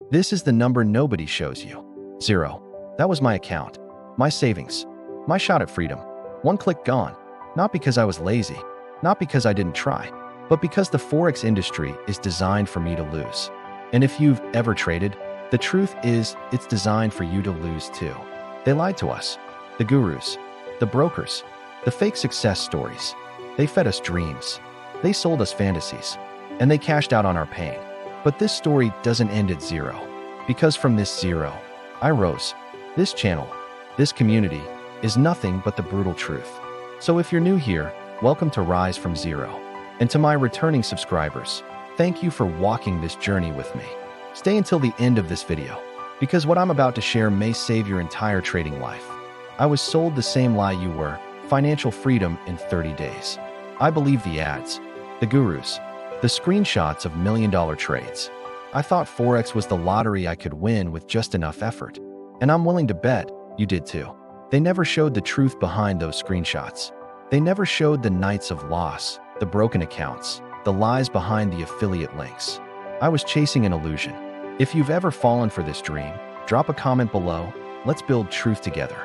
This is the number nobody shows you. 0. That was my account, my savings, my shot at freedom. One click gone. Not because I was lazy, not because I didn't try, but because the Forex industry is designed for me to lose. And if you've ever traded, the truth is it's designed for you to lose too. They lied to us. The gurus, the brokers, the fake success stories. They fed us dreams. They sold us fantasies. And they cashed out on our pain. But this story doesn't end at 0. Because from this 0, I rose. This channel, this community, is nothing but the brutal truth. So if you're new here, welcome to Rise from 0. And to my returning subscribers, thank you for walking this journey with me. Stay until the end of this video, because what I'm about to share may save your entire trading life. I was sold the same lie you were, financial freedom in 30 days. I believe the ads, the gurus, the screenshots of million-dollar trades. I thought Forex was the lottery I could win with just enough effort. And I'm willing to bet you did too. They never showed the truth behind those screenshots. They never showed the nights of loss, the broken accounts, the lies behind the affiliate links. I was chasing an illusion. If you've ever fallen for this dream, drop a comment below. Let's build truth together.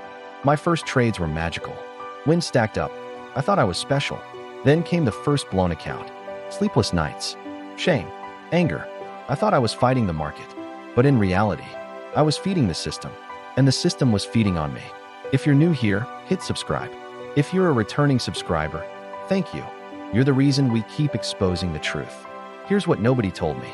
My first trades were magical. Wins stacked up. I thought I was special. Then came the first blown account. Sleepless nights. Shame. Anger. I thought I was fighting the market. But in reality, I was feeding the system. And the system was feeding on me. If you're new here, hit subscribe. If you're a returning subscriber, thank you. You're the reason we keep exposing the truth. Here's what nobody told me.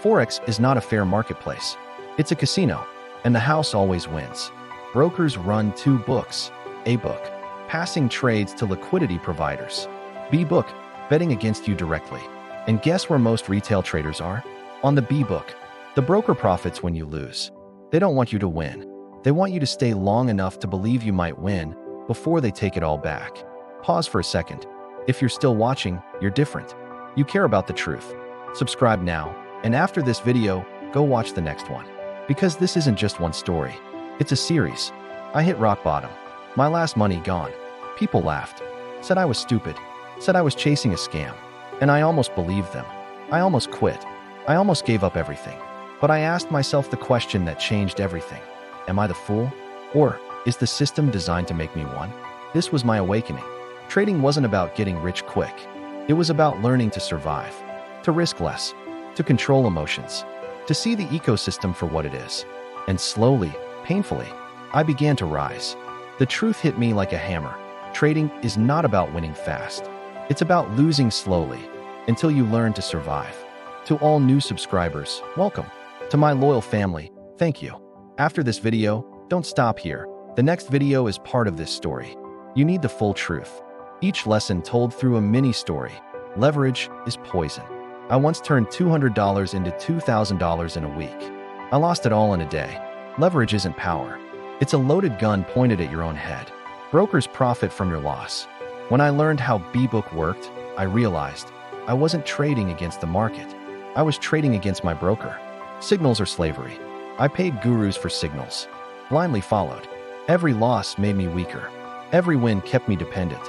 Forex is not a fair marketplace. It's a casino, and the house always wins. Brokers run 2 books. A book, passing trades to liquidity providers. B book, betting against you directly. And guess where most retail traders are? On the B book. The broker profits when you lose. They don't want you to win. They want you to stay long enough to believe you might win before they take it all back. Pause for a second. If you're still watching, you're different. You care about the truth. Subscribe now, and after this video, go watch the next one. Because this isn't just one story. It's a series. I hit rock bottom. My last money gone. People laughed. Said I was stupid. Said I was chasing a scam. And I almost believed them. I almost quit. I almost gave up everything. But I asked myself the question that changed everything. Am I the fool? Or is the system designed to make me one? This was my awakening. Trading wasn't about getting rich quick. It was about learning to survive, to risk less, to control emotions, to see the ecosystem for what it is. And slowly, painfully, I began to rise. The truth hit me like a hammer. Trading is not about winning fast. It's about losing slowly until you learn to survive. To all new subscribers, welcome. To my loyal family, thank you. After this video, don't stop here. The next video is part of this story. You need the full truth. Each lesson told through a mini story. Leverage is poison. I once turned $200 into $2,000 in a week. I lost it all in a day. Leverage isn't power. It's a loaded gun pointed at your own head. Brokers profit from your loss. When I learned how B-Book worked, I realized I wasn't trading against the market. I was trading against my broker. Signals are slavery. I paid gurus for signals. Blindly followed. Every loss made me weaker. Every win kept me dependent.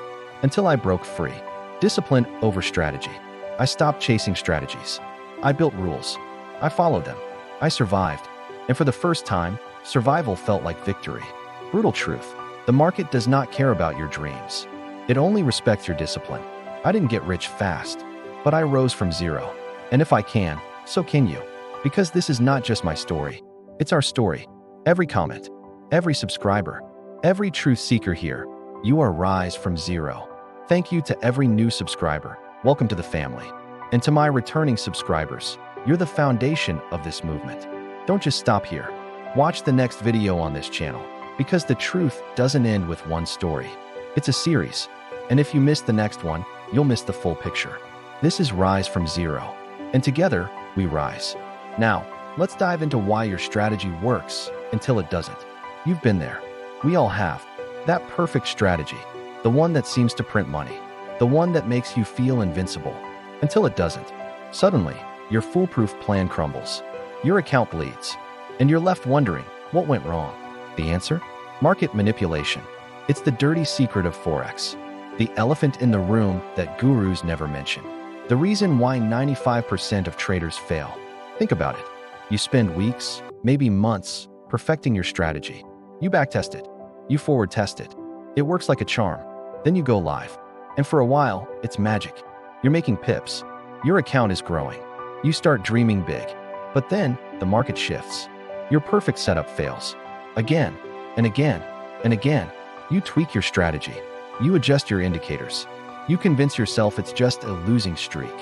Until I broke free. Discipline over strategy. I stopped chasing strategies. I built rules. I followed them. I survived. And for the first time, survival felt like victory. Brutal truth. The market does not care about your dreams. It only respects your discipline. I didn't get rich fast, but I rose from 0. And if I can, so can you. Because this is not just my story. It's our story. Every comment, every subscriber, every truth seeker here, you are rise from 0. Thank you to every new subscriber. Welcome to the family. And to my returning subscribers, you're the foundation of this movement. Don't just stop here. Watch the next video on this channel, because the truth doesn't end with one story. It's a series. And if you miss the next one, you'll miss the full picture. This is Rise from 0. And together, we rise. Now, let's dive into why your strategy works until it doesn't. You've been there. We all have. That perfect strategy. The one that seems to print money. The one that makes you feel invincible. Until it doesn't. Suddenly, your foolproof plan crumbles. Your account bleeds. And you're left wondering, what went wrong? The answer? Market manipulation. It's the dirty secret of Forex. The elephant in the room that gurus never mention. The reason why 95% of traders fail. Think about it. You spend weeks, maybe months, perfecting your strategy. You backtest it. You forward test it. It works like a charm. Then you go live. And for a while, it's magic. You're making pips. Your account is growing. You start dreaming big. But then, the market shifts. Your perfect setup fails. Again, and again, and again. You tweak your strategy. You adjust your indicators. You convince yourself it's just a losing streak.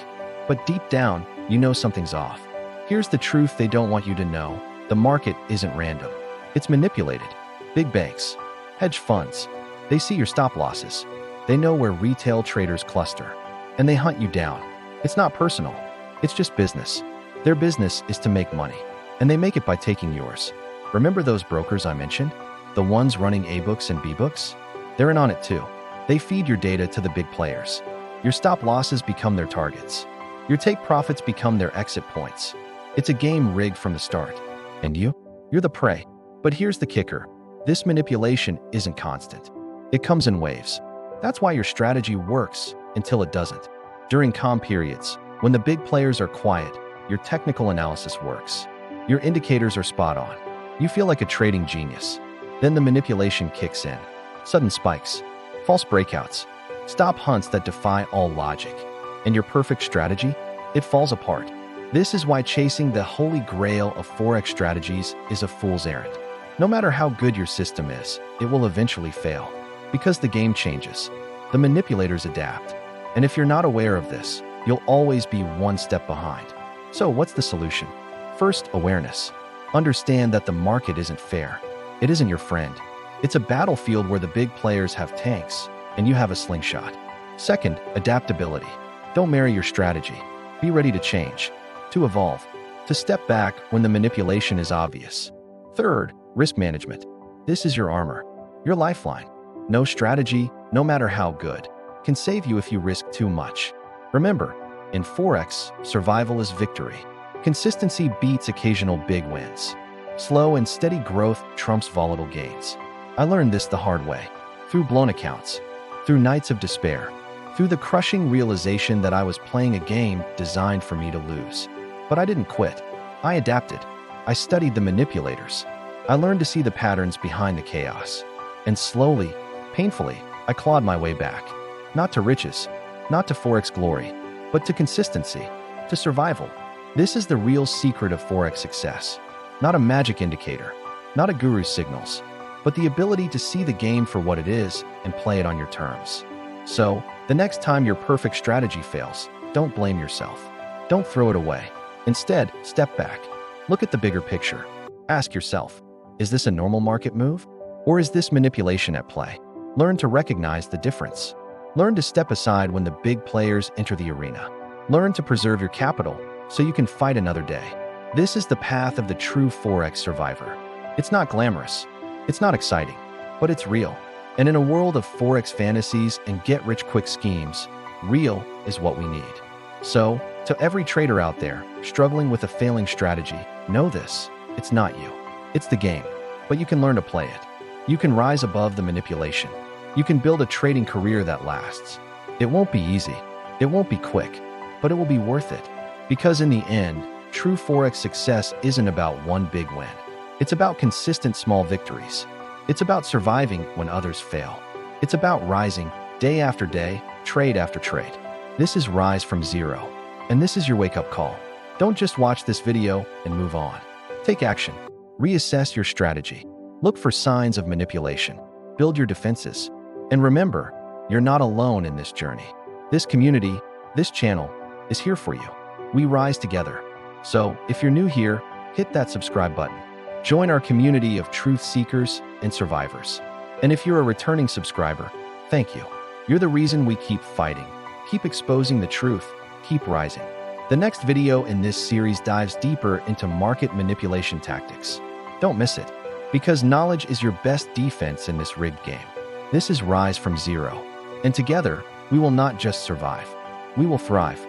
But deep down, you know something's off. Here's the truth they don't want you to know. The market isn't random. It's manipulated. Big banks, hedge funds, they see your stop losses. They know where retail traders cluster. And they hunt you down. It's not personal. It's just business. Their business is to make money. And they make it by taking yours. Remember those brokers I mentioned? The ones running A-books and B-books? They're in on it too. They feed your data to the big players. Your stop losses become their targets. Your take profits become their exit points. It's a game rigged from the start. And you're the prey. But here's the kicker. This manipulation isn't constant. It comes in waves. That's why your strategy works until it doesn't. During calm periods, when the big players are quiet, your technical analysis works. Your indicators are spot on. You feel like a trading genius. Then the manipulation kicks in. Sudden spikes, false breakouts, stop hunts that defy all logic. And your perfect strategy? It falls apart. This is why chasing the holy grail of Forex strategies is a fool's errand. No matter how good your system is, it will eventually fail. Because the game changes. The manipulators adapt. And if you're not aware of this, you'll always be one step behind. So what's the solution? First, awareness. Understand that the market isn't fair. It isn't your friend. It's a battlefield where the big players have tanks, and you have a slingshot. Second, adaptability. Don't marry your strategy. Be ready to change, to evolve, to step back when the manipulation is obvious. Third, risk management. This is your armor, your lifeline. No strategy, no matter how good, can save you if you risk too much. Remember, in Forex, survival is victory. Consistency beats occasional big wins. Slow and steady growth trumps volatile gains. I learned this the hard way, through blown accounts, through nights of despair, through the crushing realization that I was playing a game designed for me to lose. But I didn't quit. I adapted. I studied the manipulators. I learned to see the patterns behind the chaos. And slowly, painfully, I clawed my way back. Not to riches, not to Forex glory, but to consistency, to survival. This is the real secret of Forex success. Not a magic indicator, not a guru's signals, but the ability to see the game for what it is and play it on your terms. So, the next time your perfect strategy fails, don't blame yourself. Don't throw it away. Instead, step back. Look at the bigger picture. Ask yourself, is this a normal market move? Or is this manipulation at play? Learn to recognize the difference. Learn to step aside when the big players enter the arena. Learn to preserve your capital so you can fight another day. This is the path of the true Forex survivor. It's not glamorous. It's not exciting, but it's real. And in a world of Forex fantasies and get-rich-quick schemes, real is what we need. So, to every trader out there struggling with a failing strategy, know this. It's not you. It's the game. But you can learn to play it. You can rise above the manipulation. You can build a trading career that lasts. It won't be easy. It won't be quick. But it will be worth it. Because in the end, true Forex success isn't about one big win. It's about consistent small victories. It's about surviving when others fail. It's about rising day after day, trade after trade. This is Rise from Zero. And this is your wake-up call. Don't just watch this video and move on. Take action. Reassess your strategy. Look for signs of manipulation. Build your defenses. And remember, you're not alone in this journey. This community, this channel, is here for you. We rise together. So, if you're new here, hit that subscribe button. Join our community of truth seekers and survivors. And if you're a returning subscriber, thank you. You're the reason we keep fighting, keep exposing the truth, keep rising. The next video in this series dives deeper into market manipulation tactics. Don't miss it, because knowledge is your best defense in this rigged game. This is Rise from Zero. And together, we will not just survive, we will thrive.